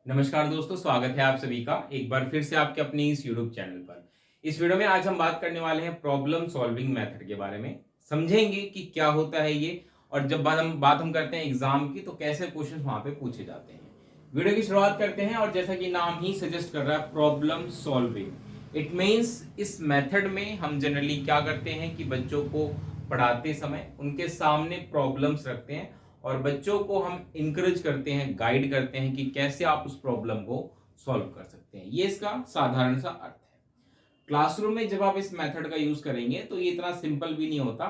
नमस्कार दोस्तों, स्वागत है आप सभी का एक बार फिर से आपके अपने इस यूट्यूब चैनल पर। इस वीडियो में आज हम बात करने वाले हैं प्रॉब्लम सॉल्विंग मेथड के बारे में। समझेंगे कि क्या होता है ये, और जब बात हम करते हैं एग्जाम की, तो कैसे क्वेश्चन वहां पे पूछे जाते हैं। वीडियो की शुरुआत करते हैं, और जैसा कि नाम ही सजेस्ट कर रहा है, प्रॉब्लम सॉल्विंग। इट मीन्स इस मेथड में हम जनरली क्या करते हैं कि बच्चों को पढ़ाते समय उनके सामने प्रॉब्लम्स रखते हैं और बच्चों को हम इंकरेज करते हैं, गाइड करते हैं कि कैसे आप उस प्रॉब्लम को सॉल्व कर सकते हैं। ये इसका साधारण सा अर्थ है। क्लासरूम में जब आप इस मेथड का यूज करेंगे तो ये इतना सिंपल भी नहीं होता,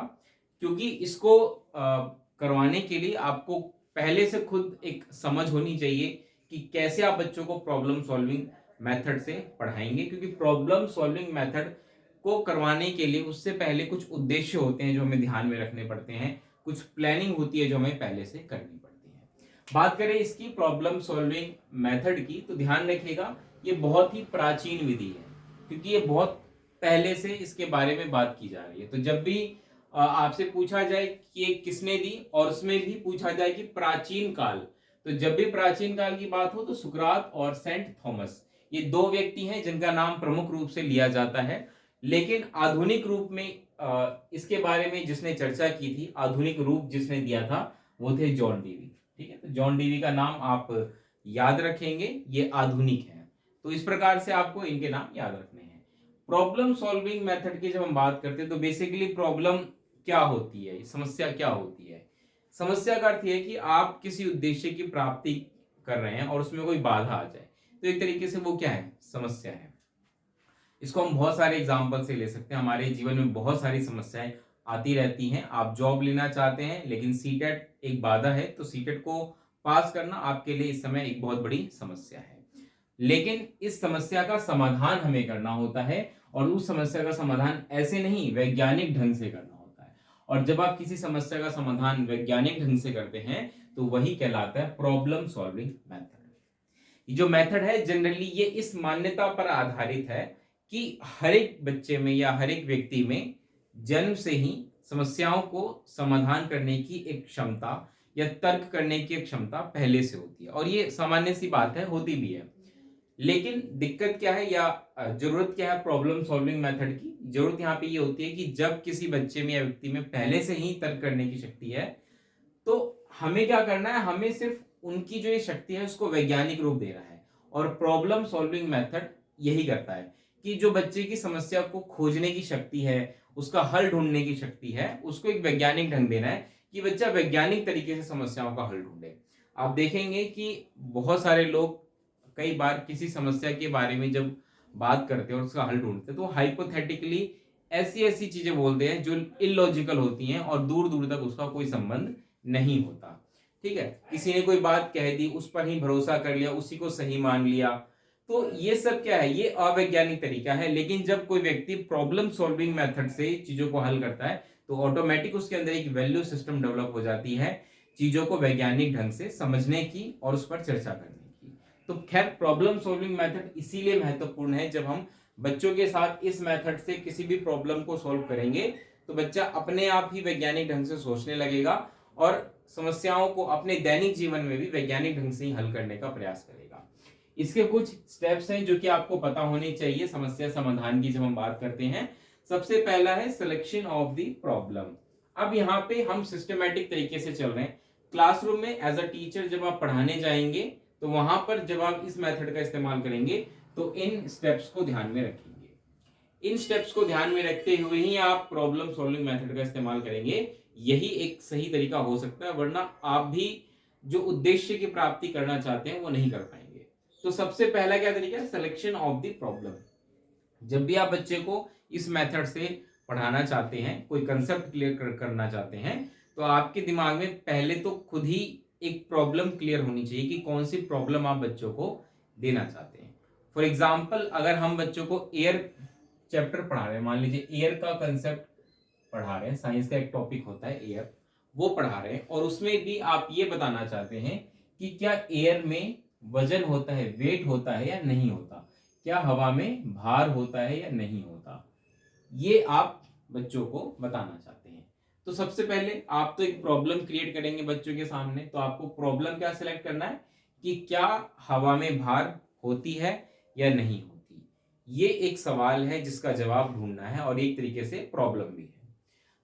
क्योंकि इसको करवाने के लिए आपको पहले से खुद एक समझ होनी चाहिए कि कैसे आप बच्चों को प्रॉब्लम सॉल्विंग मेथड से पढ़ाएंगे। क्योंकि प्रॉब्लम सॉल्विंग मेथड को करवाने के लिए उससे पहले कुछ उद्देश्य होते हैं जो हमें ध्यान में रखने पड़ते हैं, कुछ प्लानिंग होती है जो हमें पहले से करनी पड़ती है। बात करें इसकी प्रॉब्लम सॉल्विंग मेथड की, तो ध्यान रखिएगा ये बहुत ही प्राचीन विधि है, क्योंकि ये बहुत पहले से इसके बारे में बात की जा रही है। तो जब भी आपसे पूछा जाए कि ये किसने दी, और उसमें भी पूछा जाए कि प्राचीन काल, तो जब भी प्राचीन काल की बात हो तो सुकरात और सेंट थॉमस, ये दो व्यक्ति हैं जिनका नाम प्रमुख रूप से लिया जाता है। लेकिन आधुनिक रूप में इसके बारे में जिसने चर्चा की थी, आधुनिक रूप जिसने दिया था, वो थे जॉन डीवी। ठीक है, तो जॉन डीवी का नाम आप याद रखेंगे, ये आधुनिक है। तो इस प्रकार से आपको इनके नाम याद रखने हैं। प्रॉब्लम सॉल्विंग मेथड की जब हम बात करते हैं तो बेसिकली प्रॉब्लम क्या होती है, समस्या क्या होती है। समस्या का अर्थ है कि आप किसी उद्देश्य की प्राप्ति कर रहे हैं और उसमें कोई बाधा आ जाए, तो एक तरीके से वो क्या है, समस्या है। इसको हम बहुत सारे एग्जाम्पल से ले सकते हैं। हमारे जीवन में बहुत सारी समस्याएं आती रहती हैं। आप जॉब लेना चाहते हैं लेकिन सीटेट एक बाधा है, तो सीटेट को पास करना आपके लिए इस समय एक बहुत बड़ी समस्या है। लेकिन इस समस्या का समाधान हमें करना होता है, और उस समस्या का समाधान ऐसे नहीं, वैज्ञानिक ढंग से करना होता है। और जब आप किसी समस्या का समाधान वैज्ञानिक ढंग से करते हैं तो वही कहलाता है प्रॉब्लम सॉल्विंग मेथड। जो मेथड है जनरली ये इस मान्यता पर आधारित है कि हर एक बच्चे में या हर एक व्यक्ति में जन्म से ही समस्याओं को समाधान करने की एक क्षमता या तर्क करने की एक क्षमता पहले से होती है, और ये सामान्य सी बात है, होती भी है। लेकिन दिक्कत क्या है, या जरूरत क्या है प्रॉब्लम सॉल्विंग मेथड की? जरूरत यहाँ पे ये होती है कि जब किसी बच्चे में या व्यक्ति में पहले से ही तर्क करने की शक्ति है, तो हमें क्या करना है, हमें सिर्फ उनकी जो ये शक्ति है उसको वैज्ञानिक रूप देना है। और प्रॉब्लम सॉल्विंग मेथड यही करता है कि जो बच्चे की समस्या को खोजने की शक्ति है, उसका हल ढूंढने की शक्ति है, उसको एक वैज्ञानिक ढंग देना है कि बच्चा वैज्ञानिक तरीके से समस्याओं का हल ढूंढे। आप देखेंगे कि बहुत सारे लोग कई बार किसी समस्या के बारे में जब बात करते हैं और उसका हल ढूंढते हैं, तो हाइपोथेटिकली ऐसी ऐसी चीजें बोलते हैं जो इलॉजिकल होती हैं और दूर दूर तक उसका कोई संबंध नहीं होता। ठीक है, किसी ने कोई बात कह दी, उस पर ही भरोसा कर लिया, उसी को सही मान लिया। तो ये सब क्या है, ये अवैज्ञानिक तरीका है। लेकिन जब कोई व्यक्ति प्रॉब्लम सॉल्विंग मेथड से चीजों को हल करता है तो ऑटोमेटिक उसके अंदर एक वैल्यू सिस्टम डेवलप हो जाती है, चीजों को वैज्ञानिक ढंग से समझने की और उस पर चर्चा करने की। तो खैर, प्रॉब्लम सॉल्विंग मेथड इसीलिए महत्वपूर्ण है। जब हम बच्चों के साथ इस मेथड से किसी भी प्रॉब्लम को सॉल्व करेंगे तो बच्चा अपने आप ही वैज्ञानिक ढंग से सोचने लगेगा और समस्याओं को अपने दैनिक जीवन में भी वैज्ञानिक ढंग से ही हल करने का प्रयास करेगा। इसके कुछ स्टेप्स हैं जो कि आपको पता होने चाहिए समस्या समाधान की जब हम बात करते हैं। सबसे पहला है सिलेक्शन ऑफ द प्रॉब्लम। अब यहाँ पे हम सिस्टमेटिक तरीके से चल रहे हैं। क्लासरूम में एज अ टीचर जब आप पढ़ाने जाएंगे तो वहां पर जब आप इस मेथड का इस्तेमाल करेंगे तो इन स्टेप्स को ध्यान में रखेंगे। इन स्टेप्स को ध्यान में रखते हुए ही आप प्रॉब्लम सॉल्विंग मेथड का इस्तेमाल करेंगे। यही एक सही तरीका हो सकता है, वरना आप भी जो उद्देश्य की प्राप्ति करना चाहते हैं वो नहीं कर पाएंगे। तो सबसे पहला क्या तरीका है, सिलेक्शन ऑफ द प्रॉब्लम। जब भी आप बच्चे को इस मेथड से पढ़ाना चाहते हैं, कोई कंसेप्ट क्लियर करना चाहते हैं, तो आपके दिमाग में पहले तो खुद ही एक प्रॉब्लम क्लियर होनी चाहिए कि कौन सी प्रॉब्लम आप बच्चों को देना चाहते हैं। फॉर एग्जाम्पल, अगर हम बच्चों को एयर चैप्टर पढ़ा रहे हैं, मान लीजिए एयर का कंसेप्ट पढ़ा रहे हैं, साइंस का एक टॉपिक होता है एयर, वो पढ़ा रहे हैं, और उसमें भी आप ये बताना चाहते हैं कि क्या एयर में वजन होता है, वेट होता है या नहीं होता, क्या हवा में भार होता है या नहीं होता, ये आप बच्चों को बताना चाहते हैं। तो सबसे पहले आप तो एक प्रॉब्लम क्रिएट करेंगे बच्चों के सामने, तो आपको प्रॉब्लम क्या सिलेक्ट करना है कि क्या हवा में भार होती है या नहीं होती। ये एक सवाल है जिसका जवाब ढूंढना है और एक तरीके से प्रॉब्लम भी है।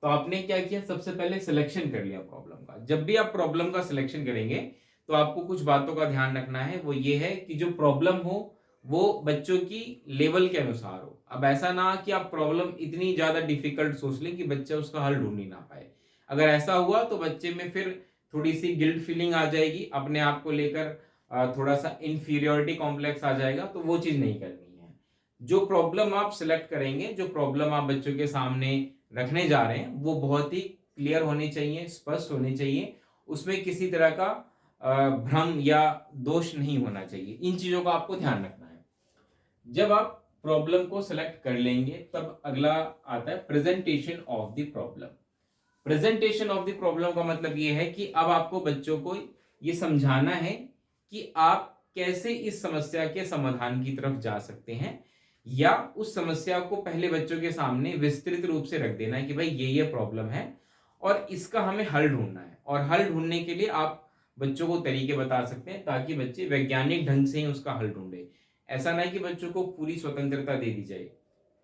तो आपने क्या किया, सबसे पहले सिलेक्शन कर लिया प्रॉब्लम का। जब भी आप प्रॉब्लम का सिलेक्शन करेंगे तो आपको कुछ बातों का ध्यान रखना है, वो ये है कि जो प्रॉब्लम हो वो बच्चों की लेवल के अनुसार हो। अब ऐसा ना कि आप प्रॉब्लम इतनी ज्यादा डिफिकल्ट सोच लें कि बच्चा उसका हल ढूंढ ही ना पाए। अगर ऐसा हुआ तो बच्चे में फिर थोड़ी सी गिल्ट फीलिंग आ जाएगी, अपने आप को लेकर थोड़ा सा इंफीरियोरिटी कॉम्प्लेक्स आ जाएगा, तो वो चीज नहीं करनी है। जो प्रॉब्लम आप सिलेक्ट करेंगे, जो प्रॉब्लम आप बच्चों के सामने रखने जा रहे हैं, वो बहुत ही क्लियर होनी चाहिए, स्पष्ट होनी चाहिए। उसमें किसी तरह का भ्रम या दोष नहीं होना चाहिए। इन चीजों का आपको ध्यान रखना है। जब आप प्रॉब्लम को सिलेक्ट कर लेंगे तब अगला आता है presentation of the problem. Presentation of the problem का मतलब ये है कि अब आपको बच्चों को ये समझाना है कि आप कैसे इस समस्या के समाधान की तरफ जा सकते हैं, या उस समस्या को पहले बच्चों के सामने विस्तृत रूप से रख देना है कि भाई ये प्रॉब्लम है और इसका हमें हल ढूंढना है। और हल ढूंढने के लिए आप बच्चों को तरीके बता सकते हैं ताकि बच्चे वैज्ञानिक ढंग से ही उसका हल ढूंढे। ऐसा ना कि बच्चों को पूरी स्वतंत्रता दे दी जाए,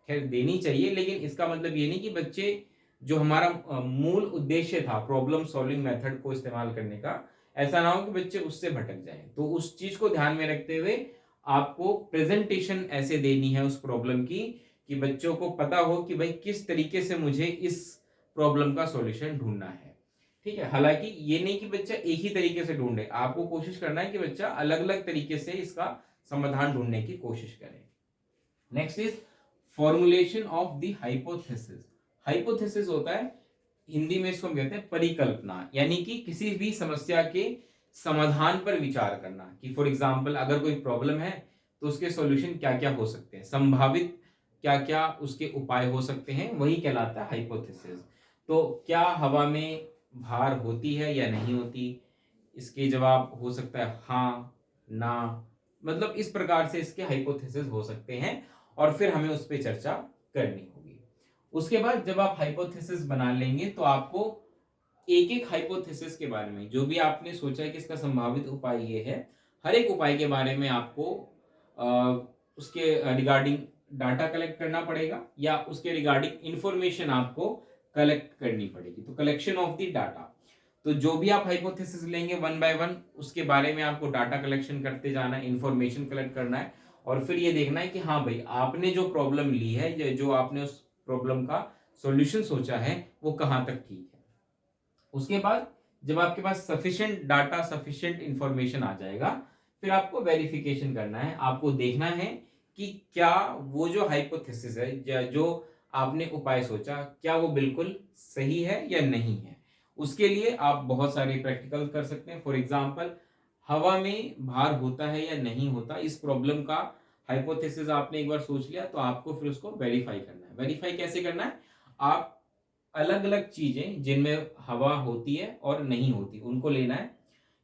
खैर देनी चाहिए, लेकिन इसका मतलब ये नहीं कि बच्चे, जो हमारा मूल उद्देश्य था प्रॉब्लम सॉल्विंग मेथड को इस्तेमाल करने का, ऐसा ना हो कि बच्चे उससे भटक जाएं। तो उस चीज को ध्यान में रखते हुए आपको प्रेजेंटेशन ऐसे देनी है उस प्रॉब्लम की कि बच्चों को पता हो कि भाई किस तरीके से मुझे इस प्रॉब्लम का सॉल्यूशन ढूंढना है। ठीक है, हालांकि ये नहीं कि बच्चा एक ही तरीके से ढूंढे, आपको कोशिश करना है कि बच्चा अलग अलग तरीके से इसका समाधान ढूंढने की कोशिश करे। Next is formulation of the hypothesis. Hypothesis होता है, हिंदी में इसको हम कहते हैं परिकल्पना, यानी कि किसी भी समस्या के समाधान पर विचार करना। कि फॉर एग्जांपल अगर कोई प्रॉब्लम है तो उसके सॉल्यूशन क्या क्या हो सकते हैं, संभावित क्या क्या उसके उपाय हो सकते हैं, वही कहलाता है हाइपोथेसिस। तो क्या हवा में भार होती है या नहीं होती, इसके जवाब हो सकता है हाँ, ना, मतलब इस प्रकार से इसके हाइपोथेसिस हो सकते हैं और फिर हमें उस पर चर्चा करनी होगी। उसके बाद जब आप हाइपोथेसिस बना लेंगे तो आपको एक एक हाइपोथेसिस के बारे में, जो भी आपने सोचा है कि इसका संभावित उपाय ये है, हर एक उपाय के बारे में आपको उसके रिगार्डिंग डाटा कलेक्ट करना पड़ेगा या उसके रिगार्डिंग इंफॉर्मेशन आपको कलेक्ट करनी पड़ेगी। तो कलेक्शन ऑफ द डाटा, तो जो भी आप हाइपोथेसिस लेंगे वन बाय वन उसके बारे में आपको डाटा कलेक्शन करते जाना है, इंफॉर्मेशन कलेक्ट करना है और फिर ये देखना है कि हाँ भाई आपने जो प्रॉब्लम ली है, जो आपने उस प्रॉब्लम का सॉल्यूशन सोचा है, वो कहाँ तक ठीक है। उसके बाद जब आपके पास सफिशिएंट डाटा, सफिशिएंट इंफॉर्मेशन आ जाएगा, फिर आपको वेरिफिकेशन करना है। आपको देखना है कि क्या वो जो हाइपोथेसिस है, जो आपने उपाय सोचा, क्या वो बिल्कुल सही है या नहीं है। उसके लिए आप बहुत सारे प्रैक्टिकल कर सकते हैं। फॉर एग्जांपल, हवा में भार होता है या नहीं होता, इस प्रॉब्लम का हाइपोथेसिस आपने एक बार सोच लिया तो आपको फिर उसको वेरीफाई करना है। वेरीफाई कैसे करना है, आप अलग अलग चीजें जिनमें हवा होती है और नहीं होती उनको लेना है।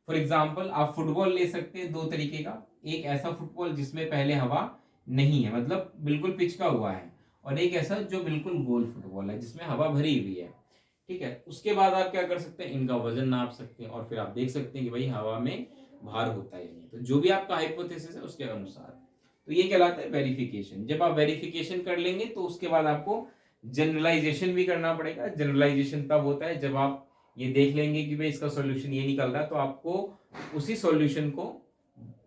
फॉर एग्जाम्पल, आप फुटबॉल ले सकते हैं दो तरीके का, एक ऐसा फुटबॉल जिसमें पहले हवा नहीं है, मतलब बिल्कुल पिचका हुआ है, और एक ऐसा जो बिल्कुल गोल फुटबॉल है जिसमें हवा भरी हुई है। ठीक है, उसके बाद आप क्या कर सकते हैं, इनका वजन नाप सकते हैं और फिर आप देख सकते हैं कि भाई हवा में भार होता है या नहीं। तो जो भी आपका हाइपोथेसिस है उसके अनुसार, तो ये कहलाता है वेरिफिकेशन। जब आप वेरिफिकेशन कर लेंगे तो उसके बाद आपको जनरलाइजेशन भी करना पड़ेगा। जनरलाइजेशन तब होता है जब आप ये देख लेंगे कि भाई इसका सॉल्यूशन ये निकल रहा है, तो आपको उसी सॉल्यूशन को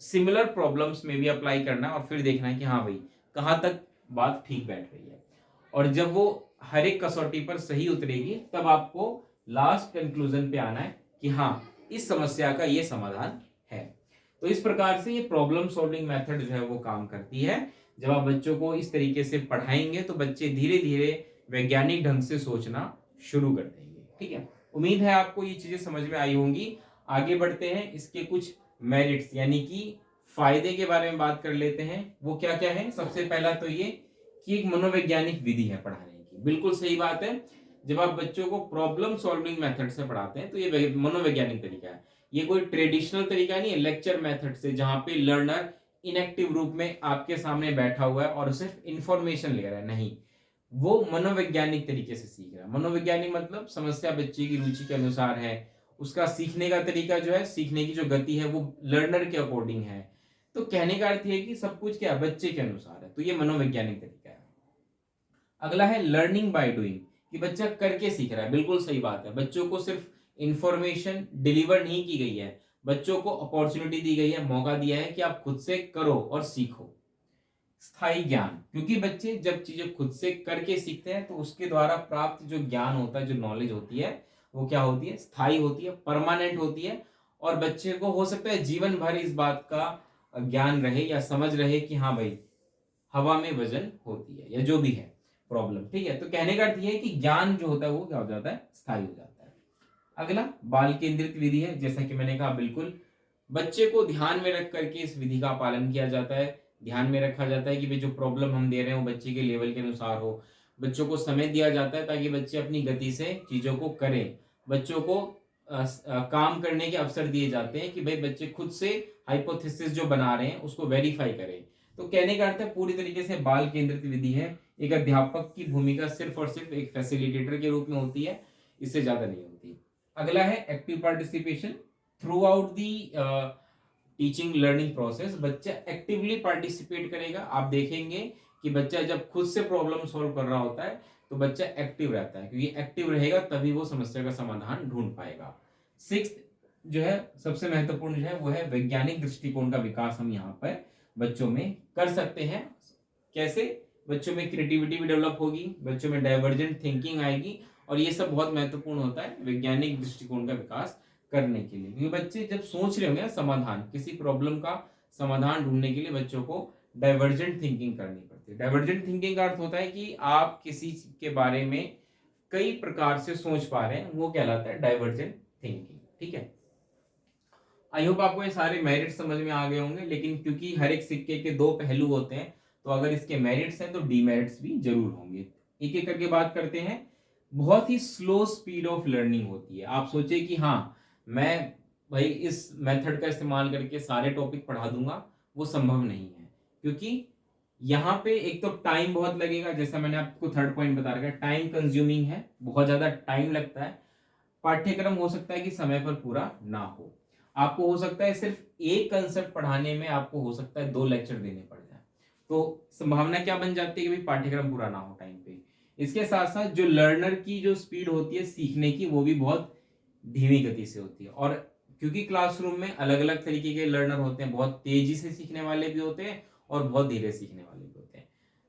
सिमिलर प्रॉब्लम्स में भी अप्लाई करना है और फिर देखना है कि हाँ भाई कहाँ तक बात ठीक बैठ रही है। और जब वो हर एक कसौटी पर सही उतरेगी तब आपको लास्ट कंक्लूजन पे आना है कि हाँ इस समस्या का ये समाधान है। तो इस प्रकार से ये प्रॉब्लम सॉल्विंग मेथड जो है वो काम करती है। जब आप बच्चों को इस तरीके से पढ़ाएंगे तो बच्चे धीरे धीरे वैज्ञानिक ढंग से सोचना शुरू कर देंगे। ठीक है, उम्मीद है आपको ये चीजें समझ में आई होंगी। आगे बढ़ते हैं, इसके कुछ मेरिट्स यानी कि फायदे के बारे में बात कर लेते हैं। वो क्या क्या है। सबसे पहला तो ये कि एक मनोवैज्ञानिक विधि है पढ़ाने की। बिल्कुल सही बात है, जब आप बच्चों को प्रॉब्लम सॉल्विंग मेथड से पढ़ाते हैं तो ये मनोवैज्ञानिक तरीका है। ये कोई ट्रेडिशनल तरीका नहीं है लेक्चर मेथड से, जहां पे लर्नर इनएक्टिव रूप में आपके सामने बैठा हुआ है और सिर्फ इंफॉर्मेशन ले रहा है। नहीं, वो मनोवैज्ञानिक तरीके से सीख रहा है। मनोवैज्ञानिक मतलब समस्या बच्चे की रुचि के अनुसार है, उसका सीखने का तरीका जो है, सीखने की जो गति है वो लर्नर के अकॉर्डिंग है। तो कहने का अर्थ है कि सब कुछ क्या बच्चे के अनुसार है। तो ये मनोवैज्ञानिक तरीका है। अगला है लर्निंग बाय डूइंग, कि बच्चा करके सीख रहा है। बिल्कुल सही बात है, बच्चों को सिर्फ इंफॉर्मेशन डिलीवर नहीं की गई है, बच्चों को अपॉर्चुनिटी दी गई है, मौका दिया है कि आप खुद से करो और सीखो। स्थायी ज्ञान, क्योंकि बच्चे जब चीजें खुद से करके सीखते हैं तो उसके द्वारा प्राप्त जो ज्ञान होता है, जो नॉलेज होती है, वो क्या होती है, स्थायी होती है, परमानेंट होती है। और बच्चे को हो सकता है जीवन भर इस बात का ज्ञान रहे या समझ रहे कि हाँ भाई हवा में वजन होती है या जो भी है प्रॉब्लम, ठीक है। तो कहने का अर्थ यह है कि ज्ञान जो होता है वो क्या हो जाता है, स्थायी हो जाता है। अगला बाल केंद्रित विधि है। जैसा कि मैंने कहा, बिल्कुल बच्चे को ध्यान में रख करके इस विधि का पालन किया जाता है। ध्यान में रखा जाता है कि भाई जो प्रॉब्लम हम दे रहे हैं वो बच्चे के लेवल के अनुसार हो। बच्चों को समय दिया जाता है ताकि बच्चे अपनी गति से चीजों को करें। बच्चों को काम करने के अवसर दिए जाते हैं कि भाई बच्चे खुद से हाइपोथेसिस जो बना रहे हैं उसको वेरीफाई करें। तो कहने का अर्थ है पूरी तरीके से बाल केंद्रित विधि है। एक अध्यापक की भूमिका सिर्फ और सिर्फ एक फैसिलिटेटर के रूप में होती है, इससे ज्यादा नहीं होती। अगला है active participation through out the teaching learning process. बच्चा एक्टिवली पार्टिसिपेट करेगा। आप देखेंगे कि बच्चा जब खुद से प्रॉब्लम सॉल्व कर रहा होता है तो बच्चा एक्टिव रहता है, क्योंकि एक्टिव रहेगा तभी वो समस्या का समाधान ढूंढ पाएगा। सिक्स्थ जो है सबसे महत्वपूर्ण जो है वो है वैज्ञानिक दृष्टिकोण का विकास हम यहाँ पर बच्चों में कर सकते हैं। कैसे? बच्चों में क्रिएटिविटी भी डेवलप होगी, बच्चों में डाइवर्जेंट थिंकिंग आएगी, और ये सब बहुत महत्वपूर्ण होता है वैज्ञानिक दृष्टिकोण का विकास करने के लिए। क्योंकि बच्चे जब सोच रहे होंगे समाधान, किसी प्रॉब्लम का समाधान ढूंढने के लिए बच्चों को डाइवर्जेंट थिंकिंग करनी पड़ती है। डाइवर्जेंट थिंकिंग का अर्थ होता है कि आप किसी के बारे में कई प्रकार से सोच पा रहे हैं, वो कहलाता है डाइवर्जेंट थिंकिंग, ठीक है। आई होप आपको ये सारे मेरिट समझ में आ गए होंगे, लेकिन क्योंकि हर एक सिक्के के दो पहलू होते हैं, तो अगर इसके मेरिट्स हैं तो डीमेरिट्स भी जरूर होंगे। एक एक करके बात करते हैं। बहुत ही स्लो स्पीड ऑफ लर्निंग होती है। आप सोचे कि हाँ मैं भाई इस मेथड का इस्तेमाल करके सारे टॉपिक पढ़ा दूंगा, वो संभव नहीं है। क्योंकि यहाँ पे एक तो टाइम बहुत लगेगा, जैसा मैंने आपको थर्ड पॉइंट बता रखा है, टाइम कंज्यूमिंग है, बहुत ज्यादा टाइम लगता है। पाठ्यक्रम हो सकता है कि समय पर पूरा ना हो। आपको हो सकता है सिर्फ एक कंसेप्ट पढ़ाने में आपको हो सकता है 2 लेक्चर देने पड़ जाए, तो संभावना क्या बन जाती है कि भाई पाठ्यक्रम पूरा ना हो टाइम पे। इसके साथ साथ जो लर्नर की जो स्पीड होती है सीखने की, वो भी बहुत धीमी गति से होती है। और क्योंकि क्लासरूम में अलग अलग तरीके के लर्नर होते हैं, बहुत तेजी से सीखने वाले भी होते हैं और बहुत धीरे सीखने वाले भी होते हैं।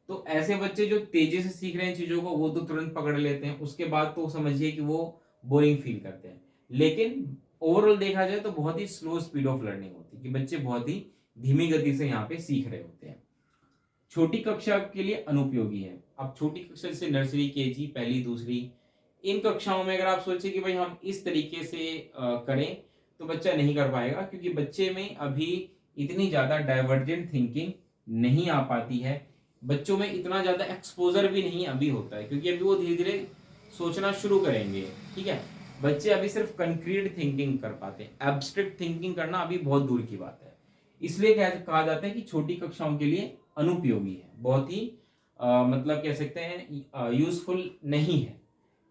तो ऐसे बच्चे जो तेजी से सीख रहे हैं चीजों को, वो तो तुरंत पकड़ लेते हैं, उसके बाद तो समझिए कि वो बोरिंग फील करते हैं। लेकिन ओवरऑल देखा जाए तो बहुत ही स्लो स्पीड ऑफ लर्निंग होती है, कि बच्चे बहुत ही धीमी गति से यहाँ पे सीख रहे होते हैं। छोटी कक्षा के लिए अनुपयोगी है। अब छोटी कक्षा जैसे नर्सरी, केजी, पहली, दूसरी, इन कक्षाओं में अगर आप सोचे कि भाई हम इस तरीके से करें तो बच्चा नहीं कर पाएगा, क्योंकि बच्चे में अभी इतनी ज्यादा डाइवर्जेंट थिंकिंग नहीं आ पाती है। बच्चों में इतना ज्यादा एक्सपोजर भी नहीं अभी होता है, क्योंकि अभी वो धीरे धीरे सोचना शुरू करेंगे, ठीक है। बच्चे अभी सिर्फ कंक्रीट थिंकिंग कर पाते हैं, एब्स्ट्रैक्ट थिंकिंग करना अभी बहुत दूर की बात है। इसलिए कहा जाता है कि छोटी कक्षाओं के लिए अनुपयोगी है, बहुत ही मतलब कह सकते हैं यूजफुल नहीं है,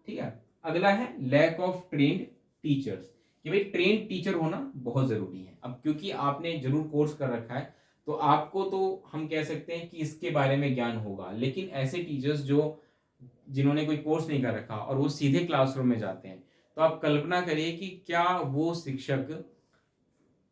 ठीक है। अगला है लैक ऑफ ट्रेन्ड टीचर्स, कि भाई ट्रेन टीचर होना बहुत जरूरी है। अब क्योंकि आपने जरूर कोर्स कर रखा है तो आपको तो हम कह सकते हैं कि इसके बारे में ज्ञान होगा, लेकिन ऐसे टीचर्स जिन्होंने कोई कोर्स नहीं कर रखा और वो सीधे क्लासरूम में जाते हैं, तो आप कल्पना करिए कि क्या वो शिक्षक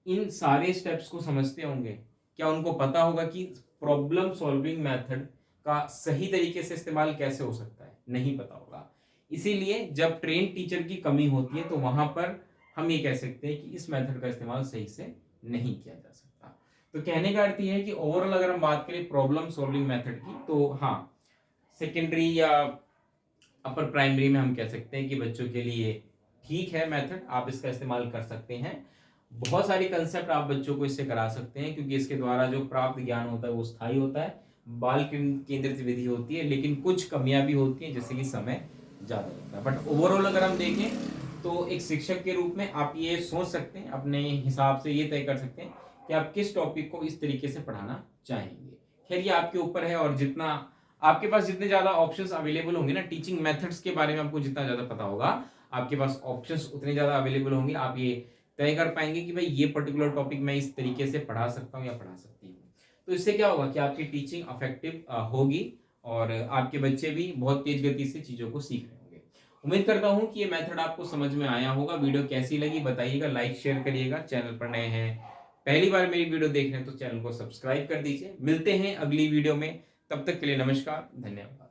इन सारे स्टेप्स को समझते होंगे? क्या उनको पता होगा कि प्रॉब्लम सॉल्विंग मेथड का सही तरीके से इस्तेमाल कैसे हो सकता है? नहीं पता होगा। इसीलिए जब ट्रेन टीचर की कमी होती है तो वहां पर हम ये कह सकते हैं कि इस मेथड का इस्तेमाल सही से नहीं किया जा सकता। तो कहने का अर्थ यह है कि ओवरऑल अगर हम बात करें प्रॉब्लम सॉल्विंग मेथड की, तो हाँ सेकेंडरी या अपर प्राइमरी में हम कह सकते हैं कि बच्चों के लिए ठीक है मेथड, आप इसका इस्तेमाल कर सकते हैं। बहुत सारी कंसेप्ट आप बच्चों को इससे करा सकते हैं, क्योंकि इसके द्वारा जो प्राप्त ज्ञान होता है वो स्थायी होता है, बाल केंद्रित विधि होती है। लेकिन कुछ कमियां भी होती हैं, जैसे कि समय ज्यादा लगता है। बट ओवरऑल अगर हम देखें तो एक शिक्षक के रूप में आप ये सोच सकते हैं, अपने हिसाब से ये तय कर सकते हैं कि आप किस टॉपिक को इस तरीके से पढ़ाना चाहेंगे। खैर ये आपके ऊपर है, और जितना आपके पास जितने ज्यादा ऑप्शंस अवेलेबल होंगे ना टीचिंग मेथड्स के बारे में, आपको जितना ज्यादा पता होगा आपके पास ऑप्शंस उतने ज़्यादा अवेलेबल होंगे, आप ये तय कर पाएंगे कि भाई ये पर्टिकुलर टॉपिक मैं इस तरीके से पढ़ा सकता हूँ या पढ़ा सकती हूँ। तो इससे क्या होगा कि आपकी टीचिंग अफेक्टिव होगी और आपके बच्चे भी बहुत तेज गति से चीज़ों को सीख रहे होंगे। उम्मीद करता हूँ कि ये मेथड आपको समझ में आया होगा। वीडियो कैसी लगी बताइएगा, लाइक शेयर करिएगा। चैनल पर नए हैं, पहली बार मेरी वीडियो देख रहे हैं तो चैनल को सब्सक्राइब कर दीजिए। मिलते हैं अगली वीडियो में, तब तक के लिए नमस्कार, धन्यवाद।